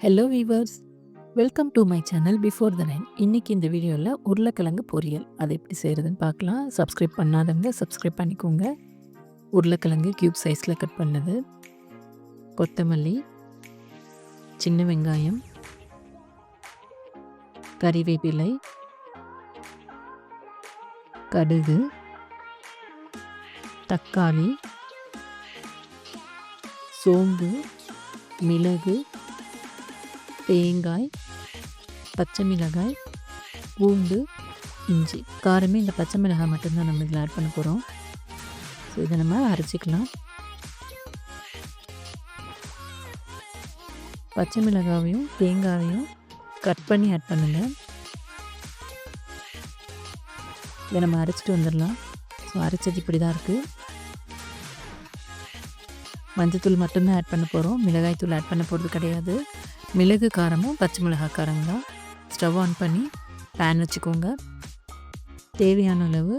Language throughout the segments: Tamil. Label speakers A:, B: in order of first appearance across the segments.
A: Hello viewers, welcome to my channel before the nine. இன்றைக்கி இந்த வீடியோவில் உருளைக்கிழங்கு பொரியல் அது எப்படி செய்கிறதுன்னு பார்க்கலாம். சப்ஸ்கிரைப் பண்ணாதவங்க சப்ஸ்கிரைப் பண்ணிக்கோங்க. உருளைக்கிழங்கு க்யூப் சைஸில் கட் பண்ணது, கொத்தமல்லி, சின்ன வெங்காயம், கறிவேப்பிலை, கடுகு, தக்காளி, சோம்பு, மிளகு, தேங்காய், பச்சை மிளகாய், பூண்டு, இஞ்சி. காரமே இந்த பச்சை மிளகாய் மட்டும்தான் நம்ம இதில் ஆட் பண்ண போகிறோம். ஸோ இதை நம்ம அரைச்சிக்கலாம். பச்சை மிளகாவையும் தேங்காயையும் கட் பண்ணி ஆட் பண்ணுங்கள். இதை நம்ம அரைச்சிட்டு வந்துடலாம். ஸோ அரைச்சது இப்படி தான் இருக்குது. மஞ்சத்தூள் மட்டும்தான் ஆட் பண்ண போகிறோம். மிளகாய் தூள் ஆட் பண்ண போகிறது கிடையாது. மிளகு காரமும் பச்சை மிளகாய் காரம் தான். ஸ்டவ் ஆன் பண்ணி பேன் வச்சுக்கோங்க. தேவையான அளவு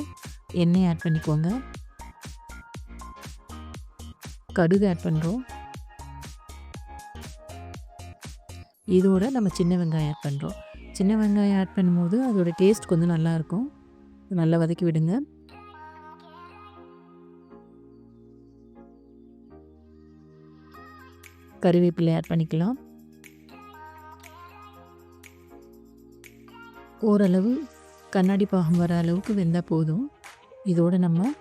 A: எண்ணெய் ஆட் பண்ணிக்கோங்க. கடுகு ஆட் பண்ணுறோம். இதோட நம்ம சின்ன வெங்காயம் ஆட் பண்ணுறோம். சின்ன வெங்காயம் ஆட் பண்ணும்போது அதோட டேஸ்ட் கொஞ்சம் நல்லாயிருக்கும். நல்லா வதக்கி விடுங்க. கறிவேப்பிலை ஆட் பண்ணிக்கலாம். ஓரளவு கண்ணாடி பாகம் வர அளவுக்கு வெந்தால் போதும். இதோடு நம்ம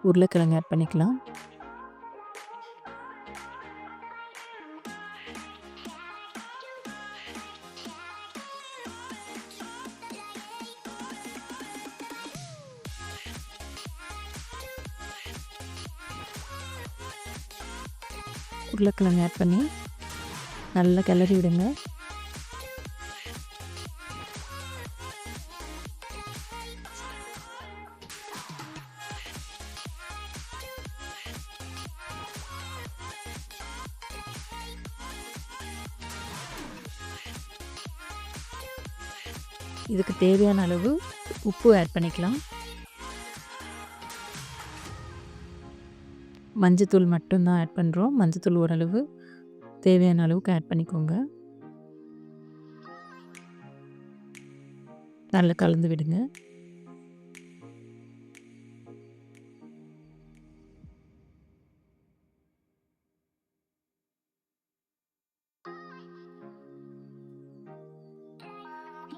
A: உருளைக்கிழங்கு ஆட் பண்ணிக்கலாம். உருளைக்கிழங்கு ஆட் பண்ணி நல்லா கிளறி விடுங்க. இதுக்கு தேவையான அளவு உப்பு ஆட் பண்ணிக்கலாம். மஞ்சத்தூள் மட்டும்தான் ஆட் பண்ணுறோம். மஞ்சத்தூள் ஓரளவு தேவையான அளவுக்கு ஆட் பண்ணிக்கோங்க. நல்லா கலந்து விடுங்க.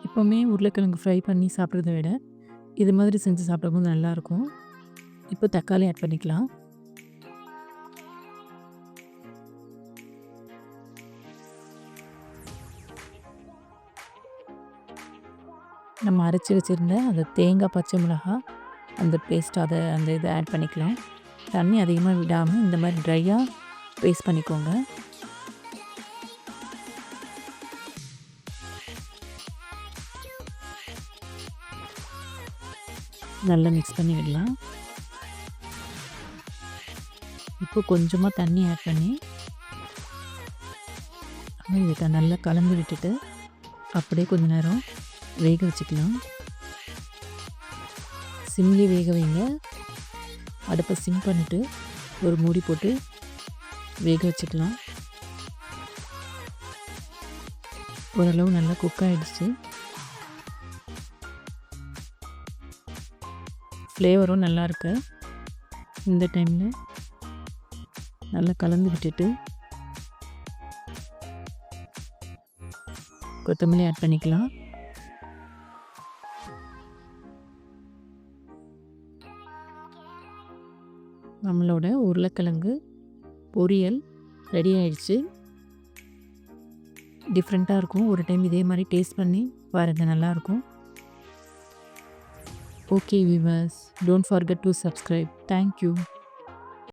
A: எப்போவுமே உருளைக்கிழங்கு ஃப்ரை பண்ணி சாப்பிட்றத விட இது மாதிரி செஞ்சு சாப்பிடும்போது நல்லாயிருக்கும். இப்போ தக்காளி ஆட் பண்ணிக்கலாம். நம்ம அரைச்சி வச்சுருந்த அந்த தேங்காய், பச்சை மிளகாய் அந்த பேஸ்ட் அந்த இதை ஆட் பண்ணிக்கலாம். தண்ணி அதிகமாக விடாமல் இந்த மாதிரி ட்ரையாக பேஸ்ட் பண்ணிக்கோங்க. நல்லா மிக்ஸ் பண்ணி விடலாம். இப்போ கொஞ்சமாக தண்ணி ஆட் பண்ணி இதை நல்லா கலந்து விட்டுட்டு அப்படியே கொஞ்ச நேரம் வேக வச்சுக்கலாம். சிம்லி வேக வைங்க. அடுப்பை சிம் பண்ணிவிட்டு ஒரு மூடி போட்டு வேக வச்சுக்கலாம். ஓரளவு நல்லா குக் ஆகிடுச்சு. ஃப்ளேவரும் நல்லாயிருக்கு. இந்த டைமில் நல்லா கலந்து விட்டுட்டு கொத்தமல்லி ஆட் பண்ணிக்கலாம். நம்மளோட உருளைக்கிழங்கு பொரியல் ரெடி ஆயிடுச்சு. டிஃப்ரெண்ட்டாக இருக்கும். ஒரு டைம் இதே மாதிரி டேஸ்ட் பண்ணி பாருங்கள், நல்லாயிருக்கும். Okay viewers, don't forget to subscribe. Thank you.